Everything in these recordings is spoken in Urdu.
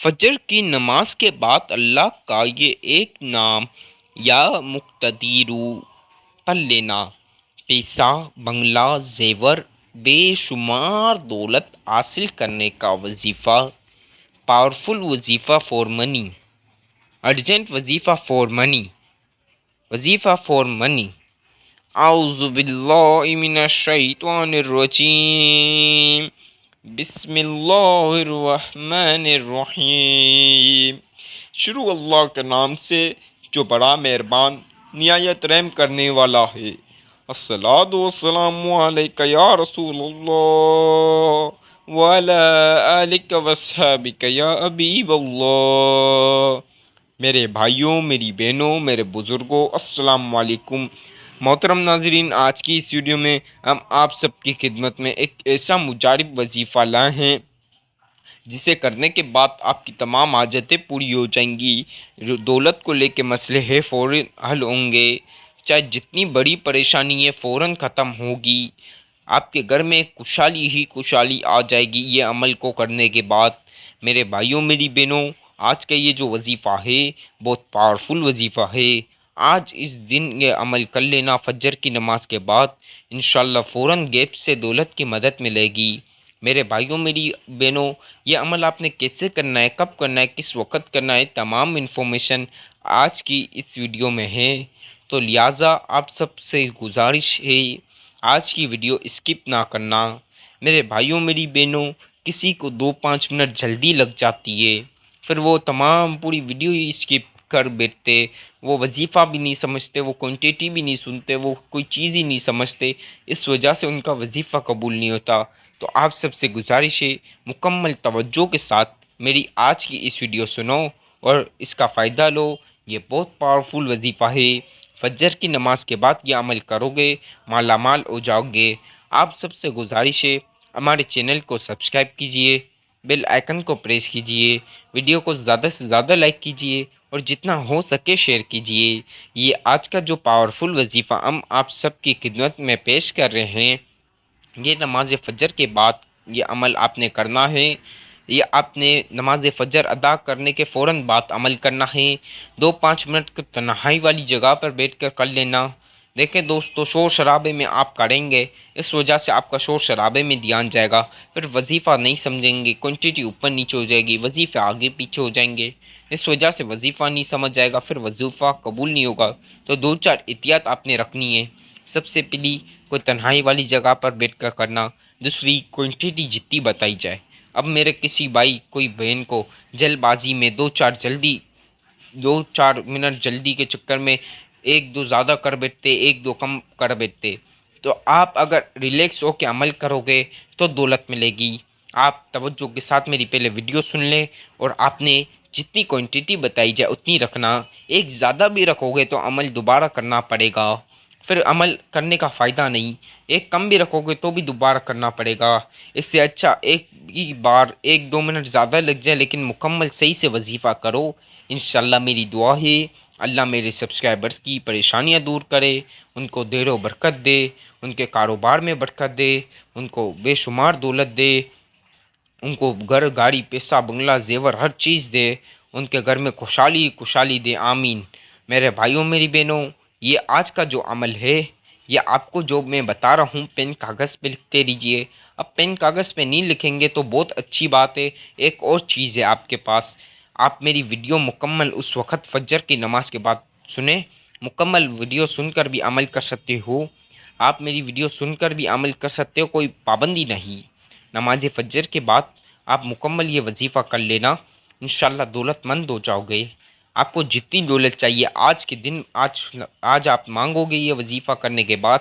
فجر کی نماز کے بعد اللہ کا یہ ایک نام یا مقتدیرو پڑھ لینا، پیسہ، بنگلہ، زیور، بے شمار دولت حاصل کرنے کا وظیفہ، پاورفل وظیفہ فور منی، ارجنٹ وظیفہ فور منی، وظیفہ فور منی۔ اعوذ باللہ من الشیطان الرجیم، بسم اللہ الرحمن الرحیم۔ شروع اللہ کے نام سے جو بڑا مہربان نہایت رحم کرنے والا ہے۔ الصلاۃ والسلام علیک یا رسول اللہ وعلی آلک وصحبک یا حبیب اللہ۔ میرے بھائیوں، میری بہنوں، میرے بزرگوں، السلام علیکم۔ محترم ناظرین، آج کی اس ویڈیو میں ہم آپ سب کی خدمت میں ایک ایسا مجارب وظیفہ لائے ہیں جسے کرنے کے بعد آپ کی تمام حاجتیں پوری ہو جائیں گی، دولت کو لے کے مسئلے ہے فوراً حل ہوں گے، چاہے جتنی بڑی پریشانی ہے فوراً ختم ہوگی، آپ کے گھر میں خوشحالی ہی خوشحالی آ جائے گی یہ عمل کو کرنے کے بعد۔ میرے بھائیوں، میری بہنوں، آج کا یہ جو وظیفہ ہے بہت پاورفل وظیفہ ہے۔ آج اس دن یہ عمل کر لینا فجر کی نماز کے بعد، انشاءاللہ فوراً گیپ سے دولت کی مدد ملے گی۔ میرے بھائیوں، میری بہنوں، یہ عمل آپ نے کیسے کرنا ہے، کب کرنا ہے، کس وقت کرنا ہے، تمام انفارمیشن آج کی اس ویڈیو میں ہے، تو لہٰذا آپ سب سے گزارش ہے آج کی ویڈیو اسکپ نہ کرنا۔ میرے بھائیوں، میری بہنوں، کسی کو 2-5 منٹ جلدی لگ جاتی ہے، پھر وہ تمام پوری ویڈیو ہی اسکپ کر بیٹھتے، وہ وظیفہ بھی نہیں سمجھتے، وہ کوانٹیٹی بھی نہیں سنتے، وہ کوئی چیز ہی نہیں سمجھتے، اس وجہ سے ان کا وظیفہ قبول نہیں ہوتا۔ تو آپ سب سے گزارش ہے مکمل توجہ کے ساتھ میری آج کی اس ویڈیو سنو اور اس کا فائدہ لو۔ یہ بہت پاورفل وظیفہ ہے، فجر کی نماز کے بعد یہ عمل کرو گے مالا مال ہو جاؤ گے۔ آپ سب سے گزارش ہے ہمارے چینل کو سبسکرائب کیجئے، بیل آئیکن کو پریس کیجئے، ویڈیو کو زیادہ سے زیادہ لائک کیجئے اور جتنا ہو سکے شیئر کیجئے۔ یہ آج کا جو پاورفل وظیفہ ہم آپ سب کی خدمت میں پیش کر رہے ہیں، یہ نماز فجر کے بعد یہ عمل آپ نے کرنا ہے۔ یہ آپ نے نماز فجر ادا کرنے کے فوراً بعد عمل کرنا ہے۔ 2-5 منٹ کی تنہائی والی جگہ پر بیٹھ کر لینا۔ دیکھیں دوستو، شور شرابے میں آپ کریں گے، اس وجہ سے آپ کا شور شرابے میں دھیان جائے گا، پھر وظیفہ نہیں سمجھیں گے، کوانٹیٹی اوپر نیچے ہو جائے گی، وظیفے آگے پیچھے ہو جائیں گے، اس وجہ سے وظیفہ نہیں سمجھ جائے گا، پھر وظیفہ قبول نہیں ہوگا۔ تو 2-4 احتیاط آپ نے رکھنی ہے۔ سب سے پہلی، کوئی تنہائی والی جگہ پر بیٹھ کر کرنا۔ دوسری، کوانٹیٹی جتنی بتائی جائے۔ اب میرے کسی بھائی کوئی بہن کو جلد بازی میں 2-4 منٹ جلدی کے چکر میں 1-2 زیادہ کر بیٹھتے، 1-2 کم کر بیٹھتے، تو آپ اگر ریلیکس ہو کے عمل کرو گے تو دولت ملے گی۔ آپ توجہ کے ساتھ میری پہلے ویڈیو سن لیں اور آپ نے جتنی کوانٹیٹی بتائی جائے اتنی رکھنا۔ ایک زیادہ بھی رکھو گے تو عمل دوبارہ کرنا پڑے گا، پھر عمل کرنے کا فائدہ نہیں۔ ایک کم بھی رکھو گے تو بھی دوبارہ کرنا پڑے گا۔ اس سے اچھا ایک ہی بار 1-2 منٹ زیادہ لگ جائے لیکن مکمل صحیح سے وظیفہ کرو۔ انشاءاللہ میری دعا ہے اللہ میرے سبسکرائبرز کی پریشانیاں دور کرے، ان کو دیر و برکت دے، ان کے کاروبار میں برکت دے، ان کو بے شمار دولت دے، ان کو گھر، گاڑی، پیسہ، بنگلہ، زیور ہر چیز دے، ان کے گھر میں خوشحالی خوشحالی دے، آمین۔ میرے بھائیوں، میری بہنوں، یہ آج کا جو عمل ہے، یہ آپ کو جو میں بتا رہا ہوں پین کاغذ پہ لکھتے رہیے۔ اب پین کاغذ پہ نہیں لکھیں گے تو بہت اچھی بات ہے، ایک اور چیز ہے آپ کے پاس، آپ میری ویڈیو مکمل اس وقت فجر کی نماز کے بعد سنیں۔ مکمل ویڈیو سن کر بھی عمل کر سکتے ہو، آپ میری ویڈیو سن کر بھی عمل کر سکتے ہو، کوئی پابندی نہیں۔ نماز فجر کے بعد آپ مکمل یہ وظیفہ کر لینا، انشاءاللہ دولت مند ہو جاؤ گے۔ آپ کو جتنی دولت چاہیے آج کے دن، آج آپ مانگو گے یہ وظیفہ کرنے کے بعد،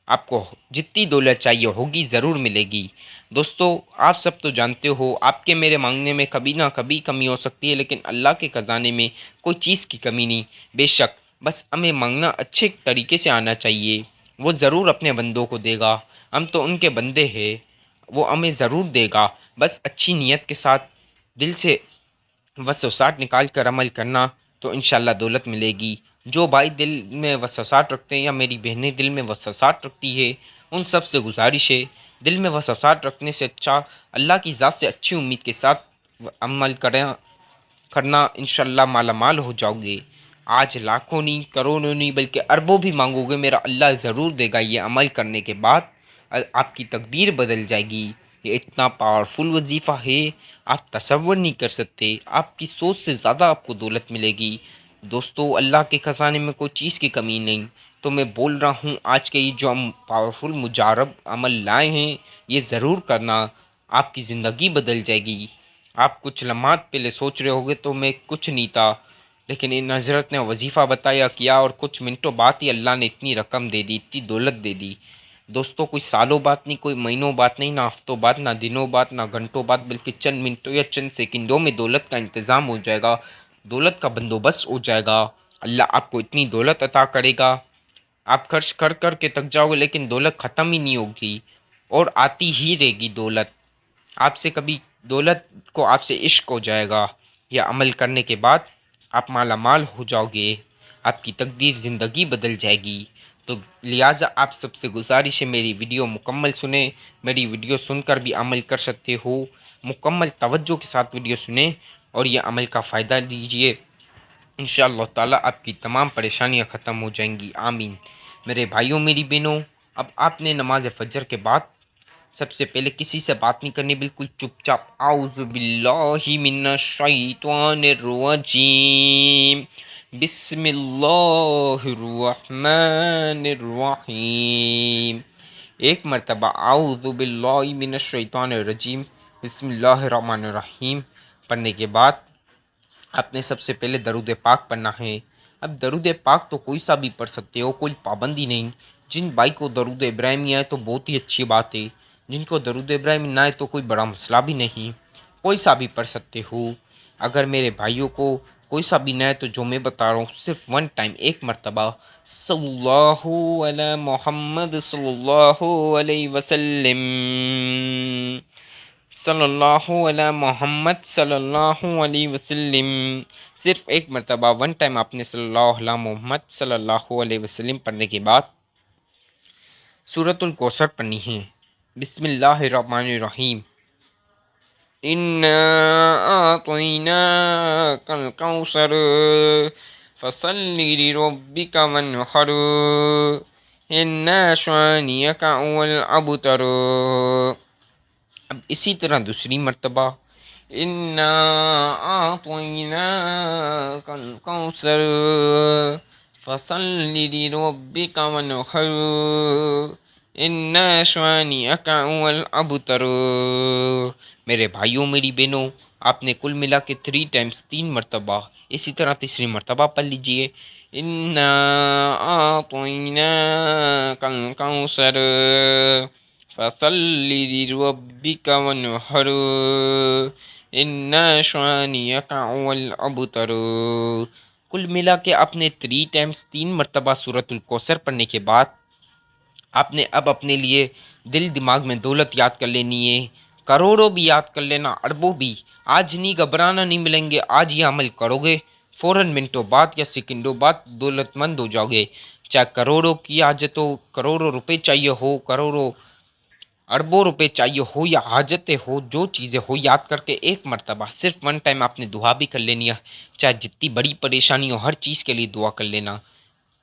آپ کو جتنی دولت چاہیے ہوگی ضرور ملے گی۔ دوستو، آپ سب تو جانتے ہو آپ کے میرے مانگنے میں کبھی نہ کبھی کمی ہو سکتی ہے، لیکن اللہ کے خزانے میں کوئی چیز کی کمی نہیں۔ بے شک، بس ہمیں مانگنا اچھے طریقے سے آنا چاہیے، وہ ضرور اپنے بندوں کو دے گا، ہم تو ان کے بندے ہیں، وہ ہمیں ضرور دے گا۔ بس اچھی نیت کے ساتھ دل سے وسوسات نکال کر عمل کرنا تو انشاءاللہ دولت ملے گی۔ جو بھائی دل میں وسوسات رکھتے ہیں یا میری بہنیں دل میں وسوسات رکھتی ہے، ان سب سے گزارش ہے دل میں وسوسات رکھنے سے اچھا اللہ کی ذات سے اچھی امید کے ساتھ عمل کرنا انشاءاللہ مالا مال ہو جاؤ گے۔ آج لاکھوں نہیں، کروڑوں نہیں، بلکہ اربوں بھی مانگو گے، میرا اللہ ضرور دے گا۔ یہ عمل کرنے کے بعد آپ کی تقدیر بدل جائے گی۔ یہ اتنا پاورفل وظیفہ ہے، آپ تصور نہیں کر سکتے۔ آپ کی سوچ سے زیادہ آپ کو دولت ملے گی۔ دوستو، اللہ کے خزانے میں کوئی چیز کی کمی نہیں۔ تو میں بول رہا ہوں، آج کے یہ جو ہم پاورفل مجرب عمل لائے ہیں، یہ ضرور کرنا، آپ کی زندگی بدل جائے گی۔ آپ کچھ لمحات پہلے سوچ رہے ہوگے تو میں کچھ نہیں تھا، لیکن ان حضرت نے وظیفہ بتایا کیا، اور کچھ منٹوں بعد ہی اللہ نے اتنی رقم دے دی، اتنی دولت دے دی۔ دوستوں، کوئی سالوں بات نہیں، کوئی مہینوں بات نہیں، نہ ہفتوں بعد، نہ دنوں بعد، نہ گھنٹوں بعد، بلکہ چند منٹوں یا چند سیکنڈوں میں دولت کا انتظام ہو جائے گا، دولت کا بندوبست ہو جائے گا۔ اللہ آپ کو اتنی دولت عطا کرے گا، آپ خرچ کر کر کے تک جاؤ گے، لیکن دولت ختم ہی نہیں ہوگی، اور آتی ہی رہے گی دولت۔ آپ سے کبھی دولت کو آپ سے عشق ہو جائے گا۔ یہ عمل کرنے کے بعد آپ مالا مال ہو جاؤ گے، آپ کی تقدیر زندگی بدل جائے گی۔ تو لہٰذا آپ سب سے گزارش ہے، میری ویڈیو مکمل سنیں۔ میری ویڈیو سن کر بھی عمل کر سکتے ہو، مکمل توجہ کے ساتھ ویڈیو سنیں اور یہ عمل کا فائدہ لیجئے۔ انشاءاللہ تعالیٰ آپ کی تمام پریشانیاں ختم ہو جائیں گی، آمین۔ میرے بھائیوں، میری بہنوں، اب آپ نے نماز فجر کے بعد سب سے پہلے کسی سے بات نہیں کرنی، بالکل چپ چاپ۔ اعوذ باللہ من الشیطان الرجیم، بسم اللہ الرحمن الرحیم۔ ایک مرتبہ اعوذ باللہ من الشیطان الرجیم، بسم اللہ الرحمن الرحیم پڑھنے کے بعد آپ نے سب سے پہلے درود پاک پڑھنا ہے۔ اب درود پاک تو کوئی سا بھی پڑھ سکتے ہو، کوئی پابندی نہیں۔ جن بھائی کو درود ابراہیمی آئے تو بہت ہی اچھی بات ہے، جن کو درود ابراہیمی نہ آئے تو کوئی بڑا مسئلہ بھی نہیں، کوئی سا بھی پڑھ سکتے ہو۔ اگر میرے بھائیوں کو کوئی سا بھی نہ ہے تو جو میں بتا رہا ہوں، صرف ون ٹائم، ایک مرتبہ صلی اللہ علی محمد صلی اللہ علیہ وسلم، صلی اللہ علی محمد صلی اللہ علیہ وسلم، صرف ایک مرتبہ ون ٹائم آپ نے صلی اللہ علی محمد صلی اللہ علیہ وسلم پڑھنے کے بعد سورۃ الکوثر پڑھنی ہے۔ بسم اللہ الرحمن الرحیم۔ اِنَّا أَعْطَيْنَاكَ الْكَوْثَرَ فَصَلِّ لِرَبِّكَ وَانْحَرْ إِنَّ شَانِئَكَ هُوَ الْأَبْتَرُ۔ اب اسی طرح دوسری مرتبہ، اِنَّا أَعْطَيْنَاكَ الْكَوْثَرَ فَصَلِّ لِرَبِّكَ وَانْحَرْ إِنَّ شَانِئَكَ هُوَ الْأَبْتَرُ۔ میرے بھائیوں، میری بہنوں، آپ نے کل ملا کے 3 ٹائمز 3 مرتبہ، اسی طرح تیسری مرتبہ پڑھ لیجئے، اِنَّا أَعْطَيْنَاكَ الْكَوْثَرَ فَصَلِّ لِرَبِّكَ وَانْحَرْ إِنَّ شَانِئَكَ هُوَ الْأَبْتَرُ۔ کل ملا کے آپ نے 3 ٹائمز 3 مرتبہ سورۃ الکوثر پڑھنے کے بعد آپ نے اب اپنے لیے دل دماغ میں دولت یاد کر لینی ہے، کروڑوں بھی یاد کر لینا، اربوں بھی۔ آج نہیں گھبرانا، نہیں ملیں گے، آج یہ عمل کرو گے، فوراً منٹوں بعد یا سیکنڈوں بعد دولت مند ہو جاؤ گے۔ چاہے کروڑوں کی حاجت ہو، کروڑوں روپے چاہیے ہو، کروڑوں اربوں روپے چاہیے ہو، یا حاجتیں ہو، جو چیزیں ہو، یاد کر کے ایک مرتبہ صرف ون ٹائم آپ نے دعا بھی کر لینی ہے۔ چاہے جتنی بڑی پریشانی ہو، ہر چیز کے لیے دعا کر لینا۔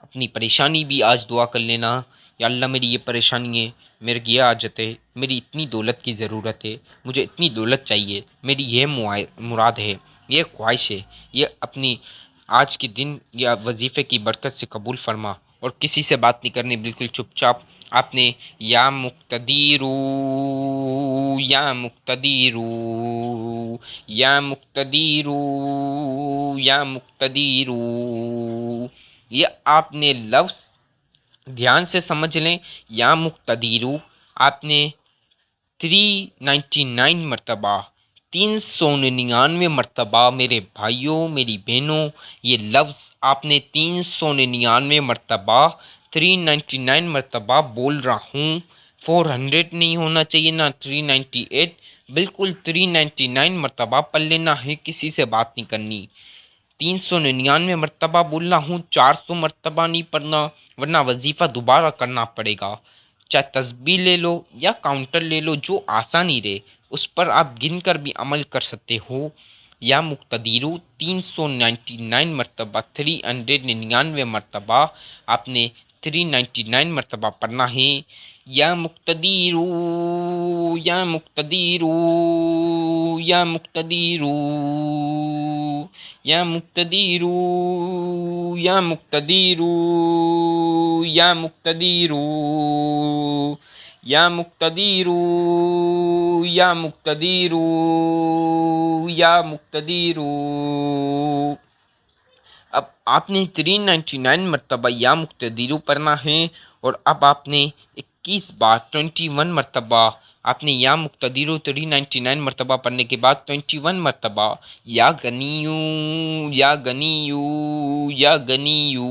اپنی پریشانی بھی آج دعا کر لینا، یا اللہ میری یہ پریشانی ہے، میرے یہ حاجت ہے، میری اتنی دولت کی ضرورت ہے، مجھے اتنی دولت چاہیے، میری یہ مراد ہے، یہ خواہش ہے، یہ اپنی آج کے دن یا وظیفے کی برکت سے قبول فرما۔ اور کسی سے بات نہیں کرنی، بالکل چپ چاپ۔ آپ نے یا مقتدیرو، یا مقتدیرو، یا مقتدیرو، یا مقتدیرو، یہ آپ نے لفظ دھیان سے سمجھ لیں۔ یا مقتدیرو آپ نے 399 مرتبہ، 399 مرتبہ، میرے بھائیوں، میری بہنوں، یہ لفظ آپ نے 399 مرتبہ، 399 مرتبہ بول رہا ہوں۔ 400 نہیں ہونا چاہیے، نہ 398، بالکل 399 مرتبہ پڑھ لینا ہے، کسی سے بات نہیں کرنی۔ 399 مرتبہ بولنا ہوں، 400 مرتبہ نہیں پڑھنا، ورنہ وظیفہ دوبارہ کرنا پڑے گا۔ چاہے تسبیح لے لو یا کاؤنٹر لے لو، جو آسانی رہے، اس پر آپ گن کر بھی عمل کر سکتے ہو۔ یا مقتدیرو 399 مرتبہ، 399 مرتبہ آپ نے 399 مرتبہ پڑھنا ہے۔ یا مقتدیرو، یا مقتدیرو، یا مقتدیرو، یا مقتدیرو، یا مقتدیرو، یا مقتدیرو، یا مقتدیرو، یا مقتدیرو، یا مقتدیرو۔ اب آپ نے 399 مرتبہ یا مقتدیرو پڑھنا ہے، اور اب آپ نے 21 بار 21 مرتبہ آپ نے یا مقتدیرو 399 مرتبہ پڑھنے کے بعد 21 مرتبہ یا غنیو، یا غنیو، یا غنیو۔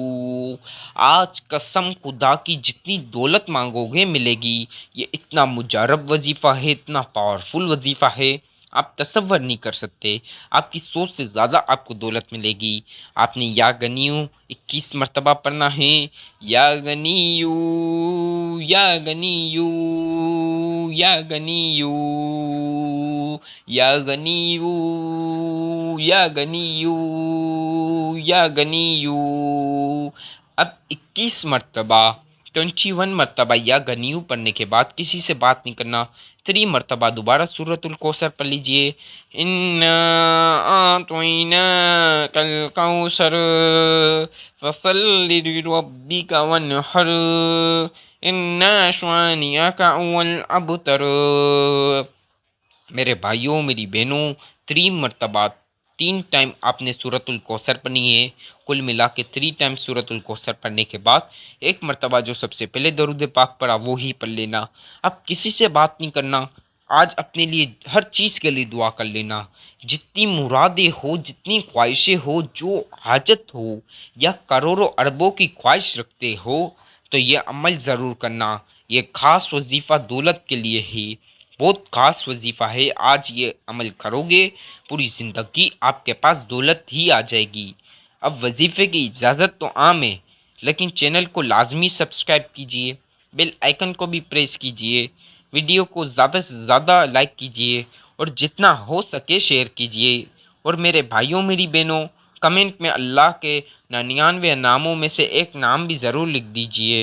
آج قسم خدا کی جتنی دولت مانگو گے ملے گی۔ یہ اتنا مجرب وظیفہ ہے، اتنا پاورفل وظیفہ ہے، آپ تصور نہیں کر سکتے۔ آپ کی سوچ سے زیادہ آپ کو دولت ملے گی۔ آپ نے یا غنیو 21 مرتبہ پڑھنا ہے۔ یا غنیو، یا غنیو، یا غنیو، یا غنیو، یا غنیو، یا غنیو۔ اب 21 مرتبہ 21 مرتبہ یا غنیو پڑھنے کے بعد کسی سے بات نہیں کرنا۔ 3 مرتبہ دوبارہ سورۃ الکوثر پڑھ لیجئے۔ اِنَّا أَعْطَيْنَاكَ الْكَوْثَرَ فَصَلِّ لِرَبِّكَ وَانْحَرْ إِنَّ شَانِئَكَ هُوَ الْأَبْتَرُ۔ میرے بھائیوں، میری بہنوں، 3 مرتبہ 3 ٹائم آپ نے سورۃ الکوثر پڑھنی ہے۔ کل ملا کے 3 ٹائم سورۃ الکوثر پڑھنے کے بعد 1 مرتبہ جو سب سے پہلے درود پاک پڑھا وہی پڑھ لینا۔ اب کسی سے بات نہیں کرنا۔ آج اپنے لیے ہر چیز کے لیے دعا کر لینا۔ جتنی مرادیں ہو، جتنی خواہشیں ہو، جو حاجت ہو، یا کروڑوں اربوں کی خواہش رکھتے ہو تو یہ عمل ضرور کرنا۔ یہ خاص وظیفہ دولت کے لیے ہے، بہت خاص وظیفہ ہے۔ آج یہ عمل کرو گے، پوری زندگی آپ کے پاس دولت ہی آ جائے گی۔ اب وظیفے کی اجازت تو عام ہے، لیکن چینل کو لازمی سبسکرائب کیجئے، بیل آئیکن کو بھی پریس کیجئے، ویڈیو کو زیادہ سے زیادہ لائک کیجئے، اور جتنا ہو سکے شیئر کیجئے۔ اور میرے بھائیوں، میری بہنوں، کمنٹ میں اللہ کے 99 ناموں میں سے ایک نام بھی ضرور لکھ دیجئے۔